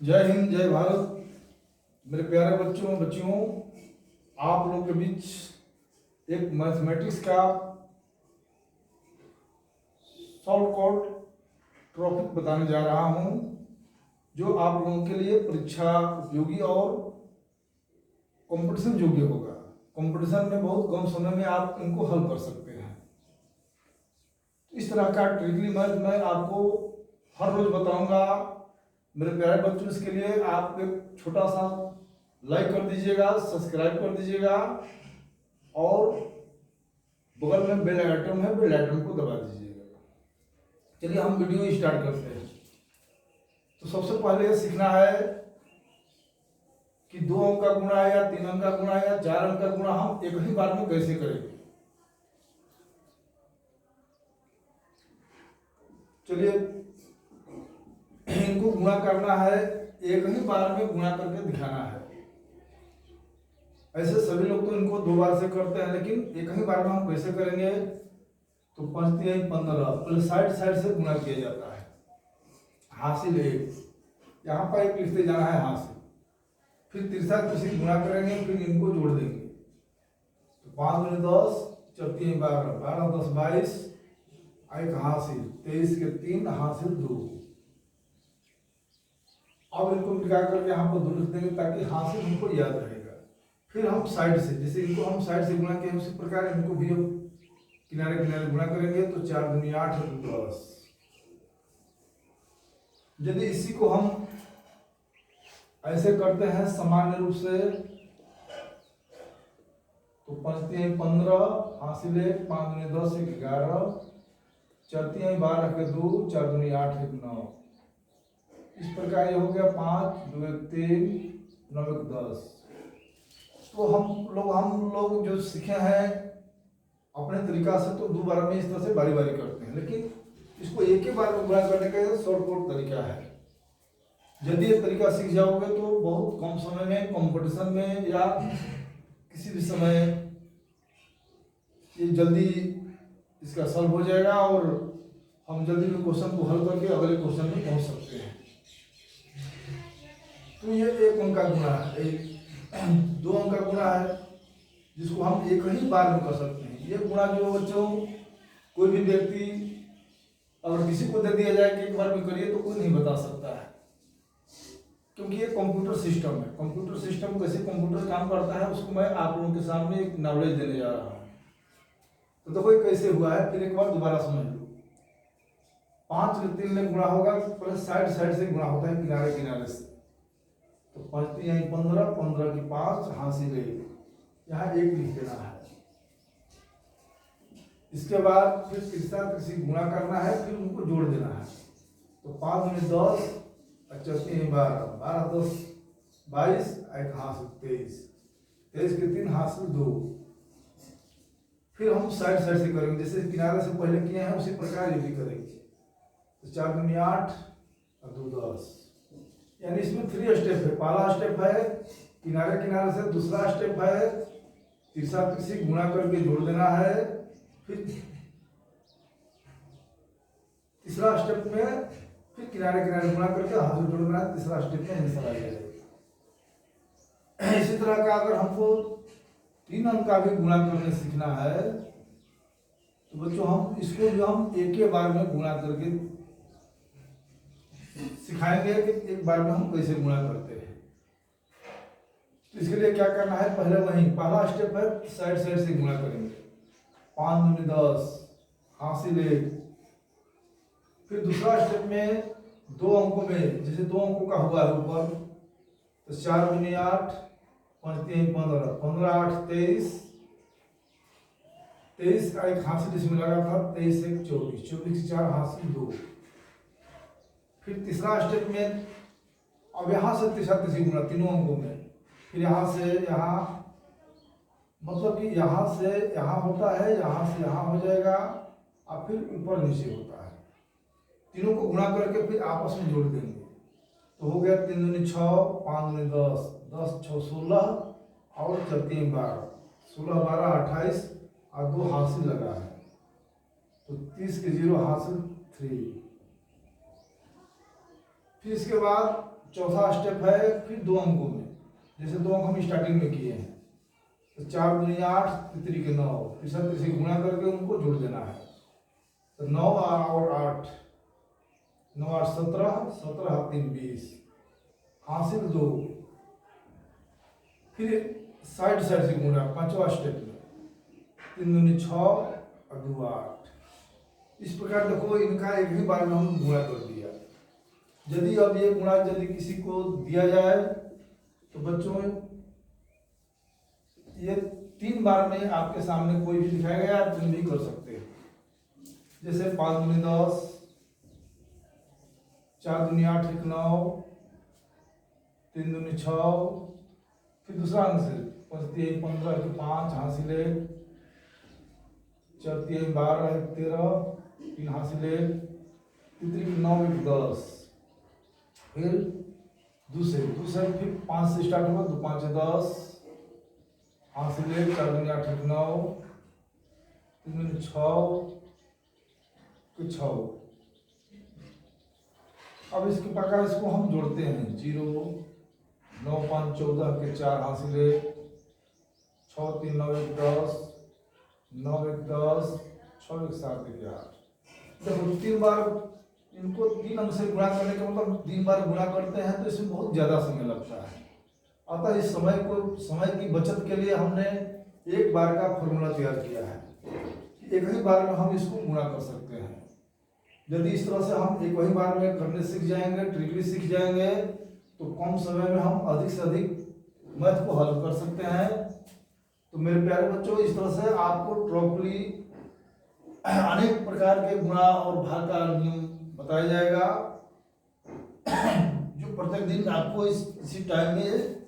जय हिंद, जय भारत। मेरे प्यारे बच्चों बच्चियों, आप लोगों के बीच एक मैथमेटिक्स का शॉर्ट कोट टॉपिक बताने जा रहा हूं, जो आप लोगों के लिए परीक्षा उपयोगी और कंपटीशन योग्य होगा। कंपटीशन में बहुत कम समय में आप इनको हल कर सकते हैं। इस तरह का ट्रिकली मैथ मैं आपको हर रोज बताऊंगा। मेरे प्यारे बच्चों, इसके लिए आप एक छोटा सा लाइक कर दीजिएगा, सब्सक्राइब कर दीजिएगा और बगल में बेल आइटम है, बेल आइटम को दबा दीजिएगा। चलिए हम वीडियो स्टार्ट करते हैं। तो सबसे पहले ये सीखना है कि 2 अंक का गुणा है या 3 अंक का गुणा है या 4 अंक का गुणा हम एक ही बार में कैसे करेंगे। चलिए, इनको गुणा करना है, एक ही बार में गुणा करके दिखाना है। ऐसे सभी लोग तो इनको 2 बार से करते हैं, लेकिन एक ही बार में हम कैसे करेंगे। तो 5 3 15 पहले साइड से गुणा किया जाता है। हासिल 1, यहाँ पर 1 लिखते जाना है हासिल, फिर तीसरा किसी गुणा करेंगे, फिर इनको जोड़ देंगे। तो 5 × 10 4 3 12 12 10 22, 1 हासिल 23 के 3 हासिल 2। अब इनको मिला करके यहाँ पर 2 लिख देंगे ताकि हासिल हमको याद रहेगा। फिर हम साइड से, जैसे इनको हम साइड से गुणा किए उसी प्रकार इनको भी हम किनारे किनारे गुणा करेंगे। तो 4 दूनी 8 10। यदि इसी को हम ऐसे करते हैं सामान्य रूप से, तो 5 3 15 हासिल 1, 5 दूनी 10 1 11, 4 3 12 के 2, 4 दूनी 8 1 9। इस प्रकार ये हो गया 5 2 1 3 9 1 10। तो हम लोग जो सीखे हैं अपने तरीका से, तो 2 बार में इस तरह से बारी बारी करते हैं, लेकिन इसको एक ही बार में गुणा करने का शॉर्टकट तरीका है। यदि ये तरीका सीख जाओगे तो बहुत कम समय में कंपटीशन में या किसी भी समय ये जल्दी इसका सॉल्व हो जाएगा और हम जल्दी में क्वेश्चन को हल करके अगले क्वेश्चन में पहुंच सकते हैं। तो ये 1 अंक का गुणा है, 2 अंक का गुणा है, जिसको हम एक ही बार में कर सकते हैं। ये गुणा जो बच्चों, कोई भी व्यक्ति अगर किसी को दे दिया जाए कि एक बार में करिए, तो कोई नहीं बता सकता है, क्योंकि ये कंप्यूटर सिस्टम है। कंप्यूटर सिस्टम कैसे कंप्यूटर काम करता है उसको मैं आप लोगों के सामने एक नॉलेज देने जा रहा हूँ। तो देखो ये कैसे हुआ है, फिर एक बार दोबारा समझ लो। 5 के 3 में गुणा होगा, पहले साइड से गुणा होता है, किनारे किनारे से। तो 5 3 15 15 की 5 हासिल 1, यहाँ 1 लिख देना है। इसके बाद फिर तीसरा किसी गुणा करना है, फिर उनको जोड़ देना है। तो 5 में 10 4 3 12 12 10 22, 1 हासिल 23 23 के 3 हासिल 2। फिर हम साइड से करेंगे, जैसे किनारे से पहले किए हैं उसी प्रकार ये भी करेंगे। तो 4 दूनी 8 और 2 10, यानी इसमें 3 स्टेप है। पहला स्टेप है किनारे किनारे से, दूसरा स्टेप है तीसरा किसी गुणा करके जोड़ देना है, फिर तीसरा स्टेप में फिर किनारे किनारे गुणा करके हाथ जोड़ना है, तीसरा स्टेप में आंसर आ जाएगा। इसी तरह का अगर हमको 3 अंक का भी गुणा करने सीखना है, तो बच्चों हम इसको जो हम एक ही बार में गुणा करके सिखाएंगे कि एक बार में हम कैसे गुणा करते हैं। तो इसके लिए क्या करना है, पहले वही पहला स्टेप है साइड से गुणा करेंगे। 5 दूनी 10 हासिल 1। फिर दूसरा स्टेप में 2 अंकों में, जैसे 2 अंकों का हुआ है ऊपर, तो 4 दूनी 8 5 3 15 15 8 23 23 का 1 हासिल इसमें लगा था, 23 1 24 24 की 4 हासिल 2। फिर तीसरा स्टेप में अब यहाँ से तीसरा गुणा तीनों अंकों में, फिर यहाँ से यहाँ, मतलब कि यहाँ से यहाँ होता है, यहाँ से यहाँ हो जाएगा और फिर ऊपर नीचे होता है। तीनों को गुणा करके फिर आपस में जोड़ देंगे। तो हो गया 3 दूनी 6 5 दूनी 10 10 6 16 और 4 3 12 16 12 28 और 2 हासिल लगा है, तो 30 के 0 हासिल 3। फिर इसके बाद चौथा स्टेप है फिर 2 अंकों में, जैसे 2 अंक हम स्टार्टिंग में किए हैं, तो 4 दूनी 8, तितरी के 9, फिर सब से गुणा करके उनको जोड़ देना है। तो 9 और 8, 9 8 17, 17 3 20, हासिल 2। फिर साइड साइड से गुणा 5वां स्टेप में, 3 दूनी 6 और 2 8। इस प्रकार देखो इनका एक ही बार में हम गुणा कर दिया। यदि अब ये गुणा यदि किसी को दिया जाए तो बच्चों ये 3 बार में आपके सामने कोई भी दिखाया गया, आप तुम भी कर सकते हैं। जैसे 5 दूनी 10, 4 दूनी 8 1 9, 3 दूनी 6, फिर दूसरा अंक से 5 3 15 के 5 हासिल 1, 4 3 12 13, 3 हासिल 1, तितरी के 9 1 10। फिर दूसरे फिर 5 से स्टार्ट होगा, 2 5 10, हासिल 1, 4 दूनी 8 1 9, 3 दूनी 6 के 6। अब इसके प्रकार इसको हम जोड़ते हैं, 0 9 5 14 के 4 हासिल 1, 6 3 9 1 10, 9 1 10, 6 1 7 1 8। देखो 3 बार इनको 3 अंक से गुणा करने का मतलब 3 बार गुणा करते हैं तो इसमें बहुत ज़्यादा समय लगता है। अतः इस समय की बचत के लिए हमने एक बार का फॉर्मूला तैयार किया है, एक ही बार में हम इसको गुणा कर सकते हैं। यदि इस तरह से हम एक ही बार में करने सीख जाएंगे, ट्रिकली सीख जाएंगे, तो कम समय में हम अधिक से अधिक मैथ को हल कर सकते हैं। तो मेरे प्यारे बच्चों, इस तरह से आपको प्रॉपर्ली अनेक प्रकार के गुणा और भाग का नियम बताया जाएगा, जो प्रत्येक दिन आपको इसी टाइम में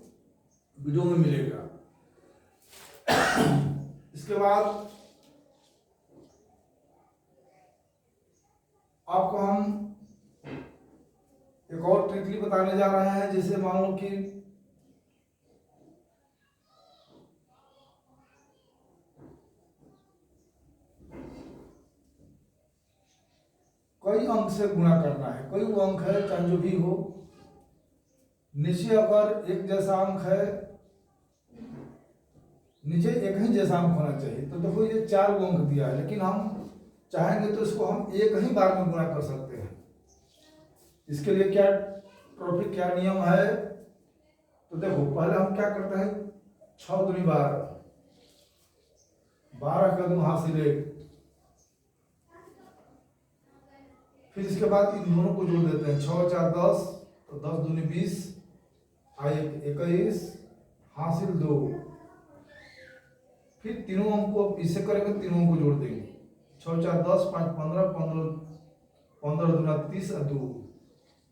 वीडियो में मिलेगा। इसके बाद आपको हम एक और ट्रिकली बताने जा रहे हैं। जैसे मान लो कि कई अंक से गुणा करना है, कोई वो अंक है चाहे जो भी हो, नीचे अगर एक जैसा अंक है, नीचे एक ही जैसा अंक होना चाहिए। तो देखो ये 4 अंक दिया है, लेकिन हम चाहेंगे तो इसको हम एक ही बार में गुणा कर सकते हैं। इसके लिए क्या ट्रॉफिक क्या नियम है, तो देखो पहले हम क्या करते हैं, 6 दूनी 12, 12 का 2 हासिल 1। फिर इसके बाद इन दोनों को जोड़ देते हैं, 6 4 10, तो 10 दूनी 20, 21 हासिल 2। फिर तीनों अंक को इससे करेंगे, तीनों अंक को जोड़ देंगे, 6 4 10 5 15, 15 दूना 30 और 2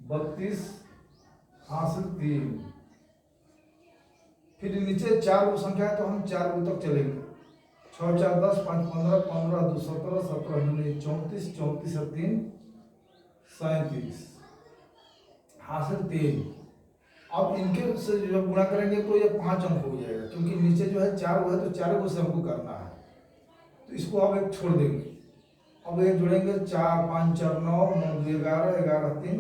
32 हासिल 3। फिर नीचे 4 को संख्या है तो हम 4 को तक चलेंगे, 6 4 10 5 15, 15 2 17, 17 दूनी 34, 34 और 3 37 हासिल 3। अब इनके से जब गुणा करेंगे तो ये 5 अंक हो जाएगा, क्योंकि नीचे जो है 4 है तो 4 को से हमको करना है, तो इसको आप एक छोड़ देंगे। अब ये जोड़ेंगे, 4 5 4 9, 9 2 11, 11 3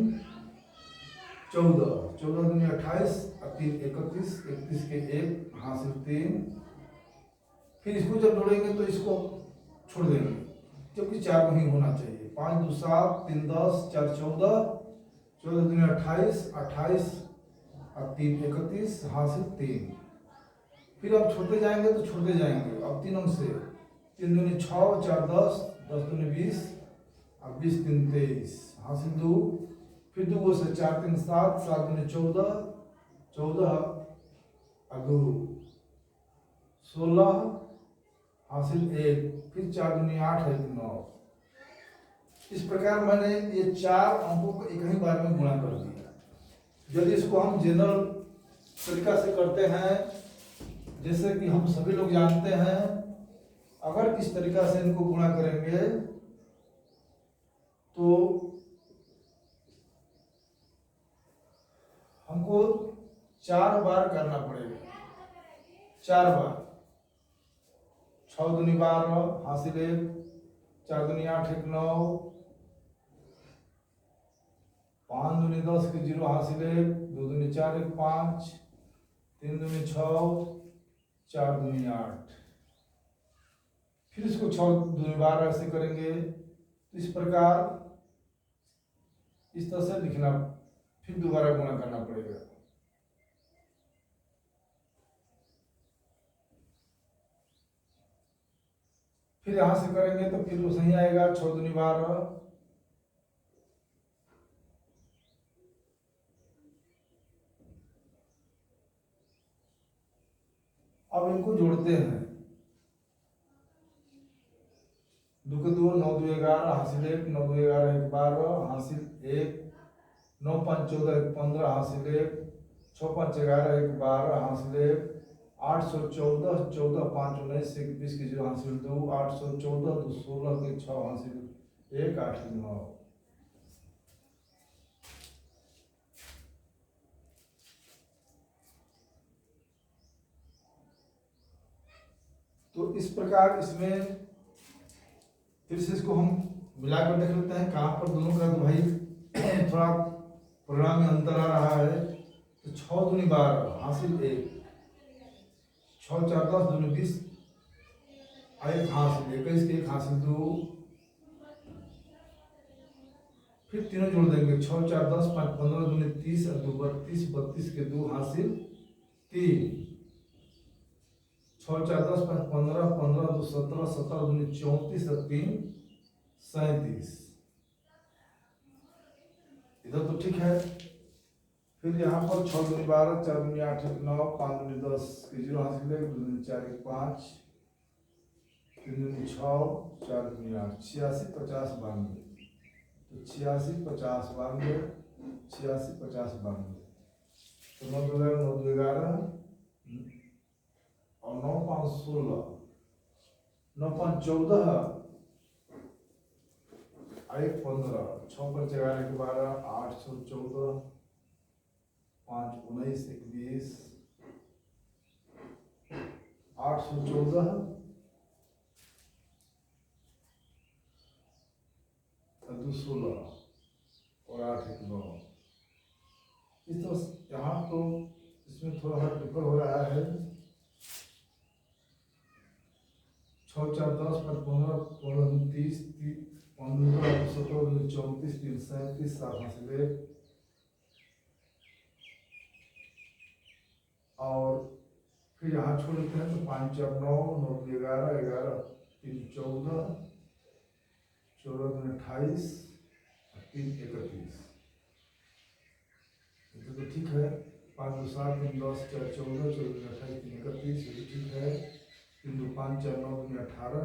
14, 14 दूनी 28 और 3 31, 31 के 1 हासिल 3। फिर इसको जब जोड़ेंगे तो इसको छोड़ देंगे, क्योंकि 4 नहीं होना चाहिए, 5 2 7, 3 10, 4 14, 14 दूनी 28, 28 और 3 31 हासिल 3। फिर अब छोड़ते जाएंगे तो छोड़ते जाएंगे, अब 3 अंक से, 3 दूनी 6, 4 10, 10 दूनी 20 और 20 3 23 हासिल 2। फिर 2 से 4 3 7, 7 दूनी 14, 14 और 2 16 हासिल 1। फिर 4 दूनी 8 1 9। इस प्रकार मैंने ये 4 अंकों को एक ही बार में गुणा कर दिया। यदि इसको हम जनरल तरीका से करते हैं, जैसे कि हम सभी लोग जानते हैं, अगर इस तरीका से इनको गुणा करेंगे तो हमको 4 बार करना पड़ेगा, 4 बार, 6 दूनी 12 हासिल 1, 4 दूनी 8 1 9, 5 दूनी दूनी 10 के 0 हासिल 1, 2 दूनी 4 1 5, 3 दूनी 6, 4 दूनी 8। फिर इसको 6 दूनी 12 ऐसे करेंगे। तो इस प्रकार इस तरह से लिखना, फिर दोबारा गुणा करना पड़ेगा। फिर यहां से करेंगे तो फिर वो सही आएगा, 6 दूनी 12। अब इनको जोड़ते हैं। 2 के 2 9 2 11 हासिल 1, 9 2 11 1 12 हासिल 1, 9 5 14 1 15 हासिल 1, 6 5 11 1 12 हासिल 1, 814 14 5 19 21 के 0 हासिल 2, 814 2 16 के 6 हासिल 1, 8 के 9। तो इस प्रकार इसमें फिर से इसको हम मिलाकर देख लेते हैं कहाँ पर दोनों का तो भाई थोड़ा परिणाम में अंतर आ रहा है। तो 6 दूनी 12 हासिल 1, 6 4 10 दूनी 20 1 हासिल 21 के 1 हासिल 2। फिर तीनों जोड़ देंगे, 6 4 10 5 15 दूनी 30 और 2 32 32 के 2 हासिल 3, 6 4 10 5 15 15 2 17 17 दूनी 34 और 3 37। इधर तो ठीक है। फिर यहाँ पर 6 दूनी 12 4 दूनी 8 1 9 5 दूनी 10 के 0 हासिल 1, 2 दूनी 4 1 5, 3 दूनी 6 4 दूनी 8 86 50 92। तो 86 50 92, 86 50 92। तो 9 2 11 9 2 11 और 9 5 16, 9 5 14 1 15, 6 5 11 के 12 814, 5 19 21, 814 और 2 16 और 8 1 9। इस तरह यहाँ तो इसमें थोड़ा सा डिफर हो रहा है। 6 4 10 5 15 15 30 15 17 34 3 37 7 हासिल 1। और फिर यहाँ छोड़ देते हैं तो 5 4 9 9 11 11 3 14 14 28 3 31। तो ठीक है। 5 2 7 3 10 4 14 14 28 3 31, ये भी ठीक है। 3 2 5 4 9 2 18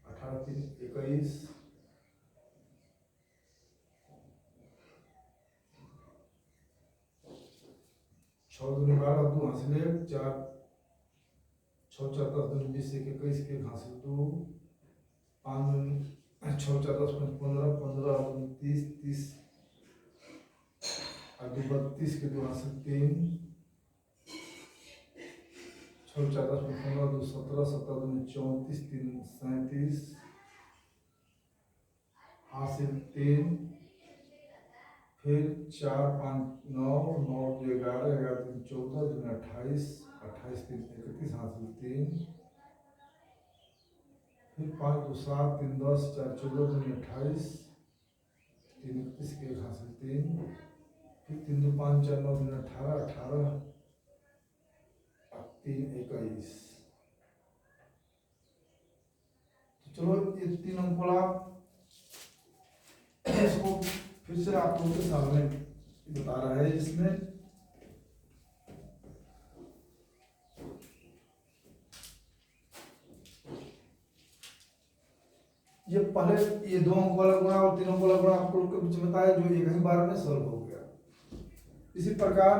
18 3 21। 6 दूनी 12 2 हासिल 1, 4 6 4 10 दूनी 20 1 21 के 1 हासिल 2, 5 दूनी 6 4 10 5 15 15 दूनी 30 30 और 2 32 के 2 हासिल 3, 6 4 10 15 2 17 17 दूनी 34 3 37 हासिल 3। फिर 4 5 9 9 2 11 11 3 14 2 28 28 3 31 हासिल 3। फिर 5 2 7 3 10 4 14 2 28 3 31 के 1 हासिल 3। फिर 3 2 5 4 9 2 18 18 3 21। तो चलो ये 3 अंक वाला इसको फिर से आप लोगों के सामने बता रहा है। इसमें ये पहले ये 2 अंक वाला गुणा और 3 अंक वाला गुणा आप लोग के बीच में बताया, जो एक ही बार में सॉल्व हो गया। इसी प्रकार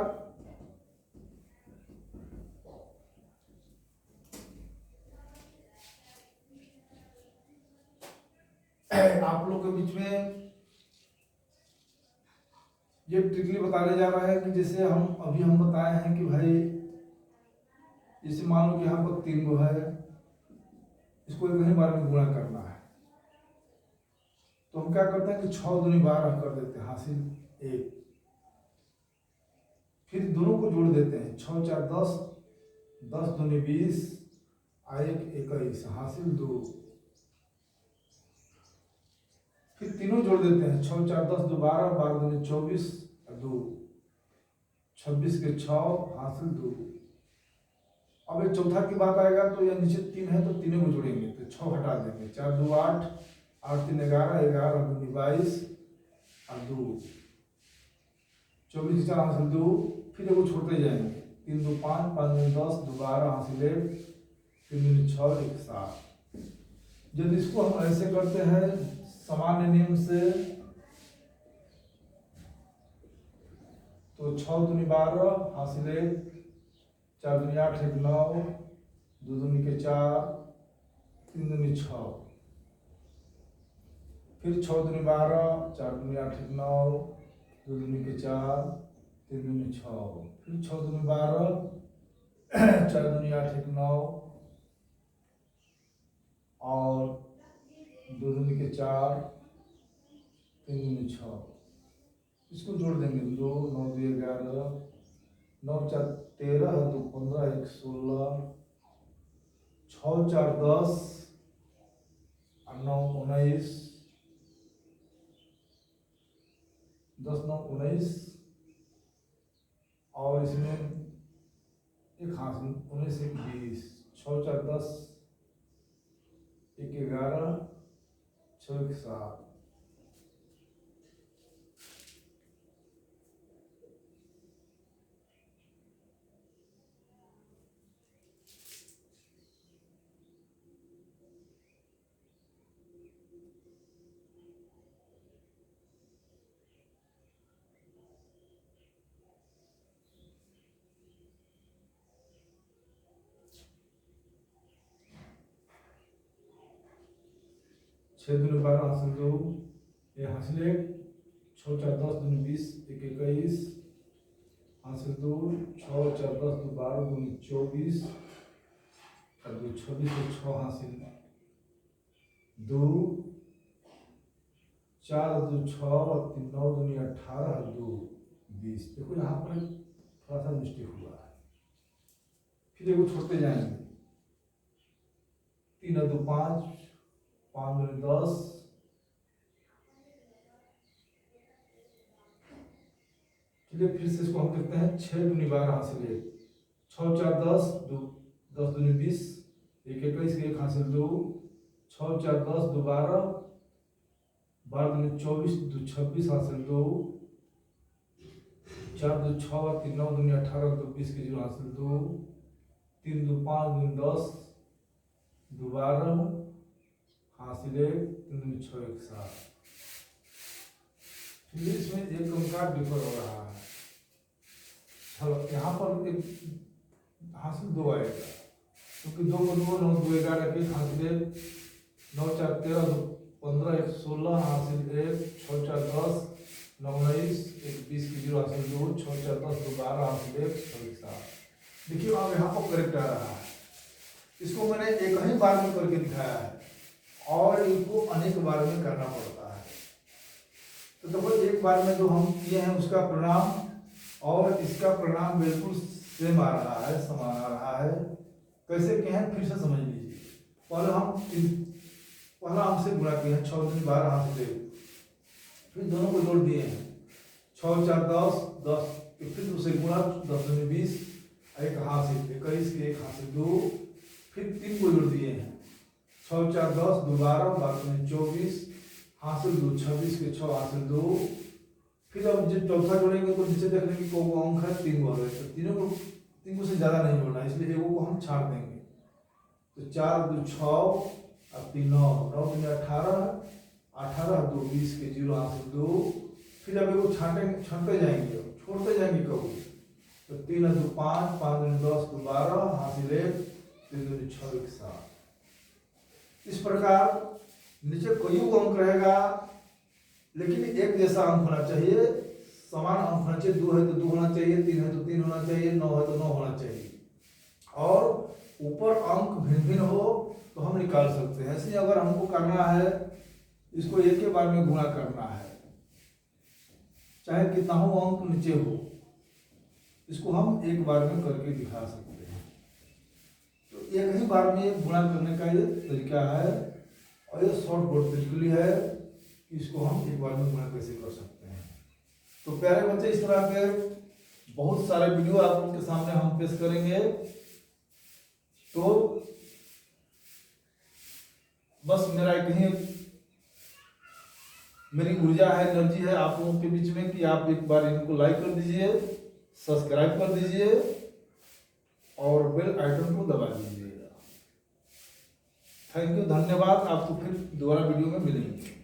आप लोग के बीच में ये ट्रिकली बताने जा रहा है कि जैसे हम बताए हैं कि भाई जैसे मान लो कि यहाँ पर 3 गो है, इसको एक ही बार में गुणा करना है। तो हम क्या करते हैं कि 6 दूनी 12 कर देते हैं हासिल 1। फिर दोनों को जोड़ देते हैं, 6 4 10, 10 दूनी 20, 1 21, हासिल 2। फिर तीनों जोड़ देते हैं, 6 4 10 2 12, 12 दूनी 24 और 2, 26 के 6, हासिल 2। अब एक चौथा की बात आएगा तो यह नीचे 3 है तो तीनों को जोड़ेंगे, तो 6 हटा देंगे, 4 2 8, 8 3 11, 11 दूनी 22 और 2, 24 के 4 हासिल 2। फिर वो छोड़ते जाएंगे, 3 2 5, 5 दूनी 10, 2 12, हासिल 1, 3 दूनी 6, 1 7। जब इसको हम ऐसे करते हैं सामान्य नियम से, तो 6 दूनी 12, हासिल 1, 4 दूनी 8, 1 9, 2 दूनी के 4, 3 दूनी 6। फिर 6 दूनी 12, 4 दूनी 8, 1 9, 2 दूनी के 4, 3 दूनी 6। फिर 6 दूनी 12, 4 दूनी 8, 1 9 और 2 दूनी के 4, 3 दूनी 6। इसको जोड़ देंगे, 2 9 2 11, 9 4 13, 2 15, 1 16, 6 4 10 और 9 19, 10 9 19 और इसमें एक हासिल 19 1 20, 6 4 10, 1 11, 6 1 7। छः दूनी 12, हासिल 2, ये हासिल 1, 6 4 10 दूनी 20, 1 21, हासिल 2, 6 4 10 2 12 दूनी 24 और 2 26 से 6, हासिल 2, 4 2 6 और 3 9 दूनी 18 और 2 20। देखो यहाँ पर थोड़ा सा मिस्टेक हुआ है, फिर वो छोड़ते जाएंगे, 3 2 5, 5 दूनी 10, चलिए फिर से इसको हम करते हैं, 6 दूनी 12, हासिल 1, 6 4 10, 10 दूनी 20, 1 21 के 1 हासिल 2, 6 4 10 2 12, 12 दूनी 24, 2 26 हासिल 2, 4 2 6 और 3 9 दूनी 18, 2 20 के 0 हासिल 2, 3 2 5 दूनी 10, 2 12 हासिल 1, 3 दूनी 6 1 7। चलिए इसमें एक अंक डिफर हो रहा है, चलो यहाँ पर एक हासिल 2 आएगा, क्योंकि 2 को 2 9 2 11 के हासिल 1, 9 4 13 2 15 1 16, हासिल 1, 6 4 10 9 19, 1 20 के 0 हासिल 2, 6 4 10 2 12, हासिल 1, 6 1 7। देखिए अब यहाँ पर करेक्ट आ रहा है, इसको मैंने एक ही बार में करके दिखाया है और इनको अनेक बार में करना पड़ता है। तो देखो एक बार में जो हम किए हैं उसका परिणाम और इसका परिणाम बिल्कुल सेम आ रहा है, समान आ रहा है। कैसे किए हैं फिर से समझ लीजिए। पहला हमसे गुणा किए हैं, 6 दूनी 12, हासिल 1, फिर दोनों को जोड़ दिए हैं, 6 4 10 10, फिर उसे गुणा 10 दूनी 20, 1 हासिल 21 के 1 हासिल 2, फिर 3 को जोड़ दिए हैं, 6 4 10 2 12, 12 दूनी 24, हासिल 2, 26 के 6 हासिल 2। फिर अब जब चौथा जोड़ेंगे तो नीचे देख लेंगे को अंक है 3 हो रहे, तो तीन को से ज़्यादा नहीं जोड़ना, इसलिए एगो को हम छाड़ देंगे। तो 4 2 6 अब 3 9 9 दूनी 18, 18 2 20 के 0 हासिल 2। फिर अब एगो छांटते जाएंगे, छोड़ते जाएंगे कबू, तो 3 2 5, 5 दूनी 10 2 12, हासिल 1, 3 दूनी 6 1 7। इस प्रकार नीचे कोई अंक रहेगा लेकिन एक जैसा अंक होना चाहिए, समान अंक होना चाहिए, 2 है तो 2 होना चाहिए, 3 है तो 3 होना चाहिए, 9 है तो 9 होना चाहिए। और ऊपर अंक भिन्न भिन्न हो तो हम निकाल सकते हैं। ऐसे अगर हमको करना है, इसको एक के बार में गुणा करना है, चाहे कितना हो अंक नीचे हो, इसको हम एक बार में करके दिखा सकते हैं। तो एक ही बार में गुणा करने का ये तरीका है और ये शॉर्ट बोर्ड तरीके है कि इसको हम एक बार में गुणा कैसे कर सकते हैं। तो प्यारे बच्चे, इस तरह के बहुत सारे वीडियो आप लोगों के सामने हम पेश करेंगे। तो बस मेरा एक ही मेरी ऊर्जा है, एनर्जी है आप लोगों के बीच में कि आप एक बार इनको लाइक कर दीजिए, सब्सक्राइब कर दीजिए और बेल आइकन को दबा दीजिएगा। थैंक यू, धन्यवाद। आपको फिर दोबारा वीडियो में मिलेंगे।